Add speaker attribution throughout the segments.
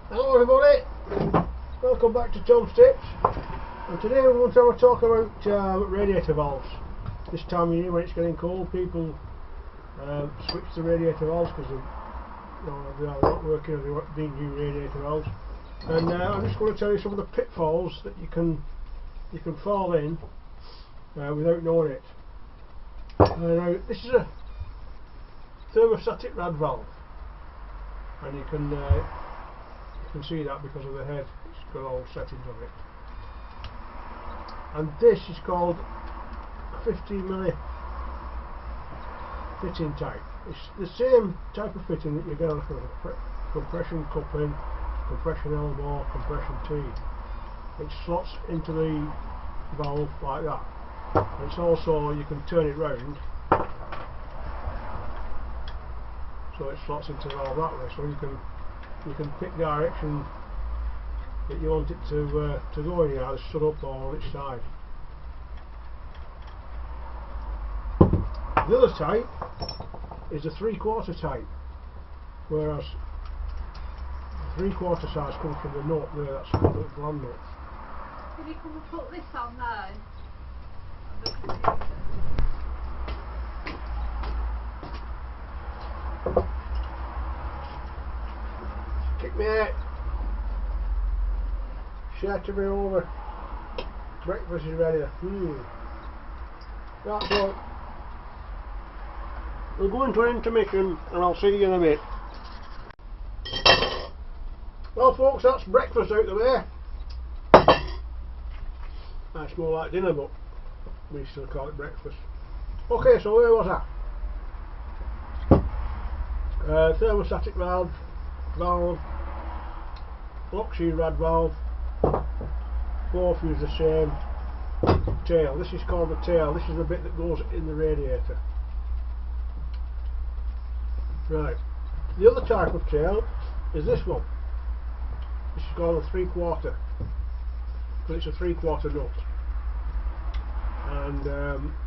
Speaker 1: Hello everybody, welcome back to Tom's Tips, and today we're going to have a talk about radiator valves. This time of year when it's getting cold, people switch to radiator valves because they're not working or they need new radiator valves. And I'm just going to tell you some of the pitfalls that you can fall in without knowing it. Now this is a thermostatic rad valve, and you can see that because of the head. It's got all settings on it. And this is called a 15mm fitting type. It's the same type of fitting that you get on a compression coupling, compression elbow, compression T. It slots into the valve like that. And it's also, you can turn it round so it slots into the valve that way, so you can pick direction that you want it to go in, either stood up or on its side. The other type is a 3/4 type, whereas the 3/4 size comes from the nut there, that's called the gland nut.
Speaker 2: Can you come and put this on now?
Speaker 1: Kick me out. Shut me over. Breakfast is ready. That's all. We'll go into an intermission and I'll see you in a bit. Well folks, that's breakfast out the way. That's more like dinner, but we still call it breakfast. Okay, so where was I? Thermostatic valve, block sheet rad valve, both use the same tail. This is called the tail. This is the bit that goes in the radiator. Right, the other type of tail is this one. This is called a 3/4, but it's a 3/4 nut, and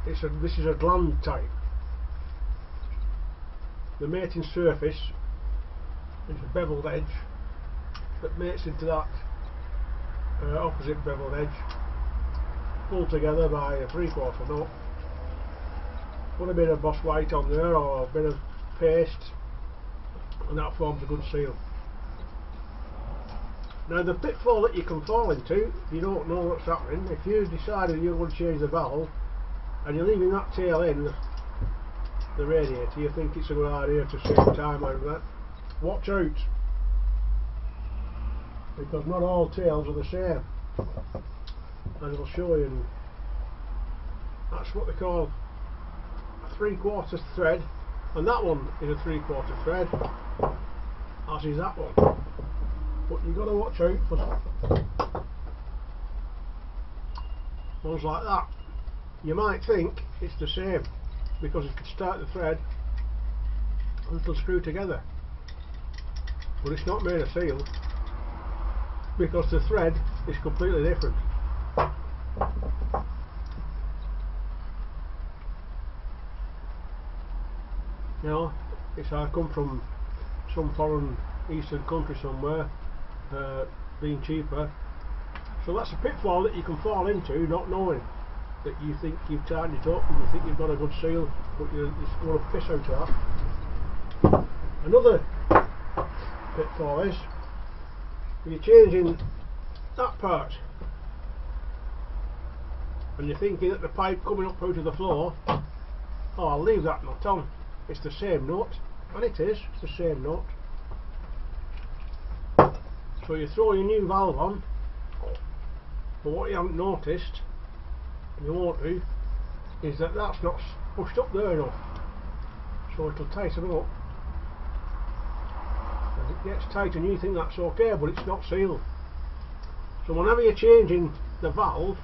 Speaker 1: this is a gland type. The mating surface is a beveled edge that mates into that opposite beveled edge, pulled together by a 3/4 nut. Put a bit of Boss White on there or a bit of paste, and that forms a good seal. Now the pitfall that you can fall into if you don't know what's happening, if you decided you're going to change the valve and you're leaving that tail in the radiator, you think it's a good idea to save time out of that. Watch out, because not all tails are the same, as I'll show you. That's what they call a 3/4 thread, and that one is a 3/4 thread, as is that one. But you've got to watch out for ones like that. You might think it's the same because you could start the thread and it'll screw together, but it's not made of steel because the thread is completely different. You know, it's I come from some foreign eastern country somewhere, being cheaper, so that's a pitfall that you can fall into, not knowing that you think you've tightened it up and you think you've got a good seal, but you're just going to piss out of that. Another pitfall is if you're changing that part and you're thinking that the pipe coming up out of the floor, oh, I'll leave that nut on, it's the same nut, and it is, it's the same nut. So you throw your new valve on, but what you haven't noticed, and you won't do, is that that's not pushed up there enough, so it'll tighten up. As it gets tight and you think that's okay, but it's not sealed. So whenever you're changing the valve,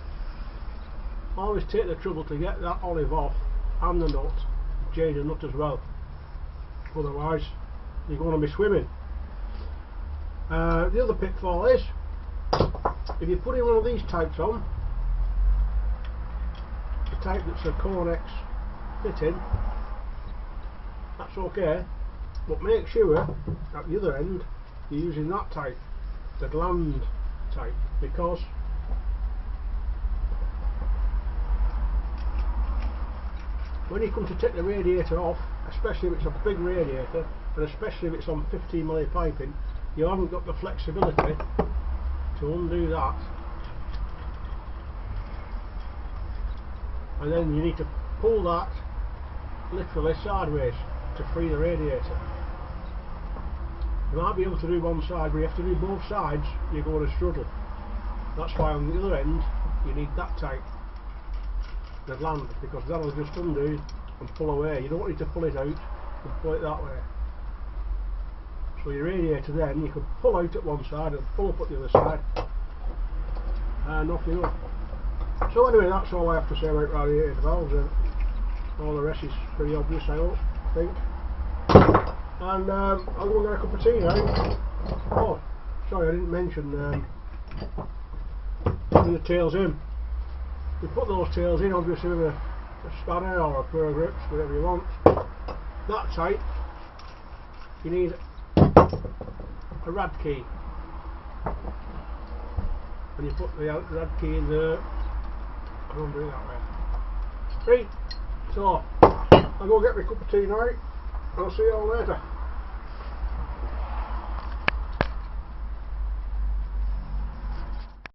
Speaker 1: always take the trouble to get that olive off and the nut, change the nut as well, otherwise you're going to be swimming. The other pitfall is if you're putting one of these types on, the type that's a Connex fitting, that's okay, but make sure at the other end you're using that type. the gland type, because when you come to take the radiator off, especially if it's a big radiator, and especially if it's on 15mm piping, you haven't got the flexibility to undo that, and then you need to pull that literally sideways to free the radiator. You might be able to do one side, but you have to do both sides, you're going to struggle. That's why on the other end you need that type, the gland, because that'll just undo and pull away. You don't need to pull it out and pull it that way. So your radiator then, you could pull out at one side and pull up at the other side and off you go. So anyway, that's all I have to say about radiator valves, and all the rest is pretty obvious, I hope, I think. And I'll go and get a cup of tea now. Oh, sorry, I didn't mention putting the tails in. You put those tails in obviously with a spanner or a pair of grips, whatever you want. That tight, you need a rad key, and you put the rad key in there and undo it that way. Right, so I'll go get my cup of tea now, and I'll see you all later.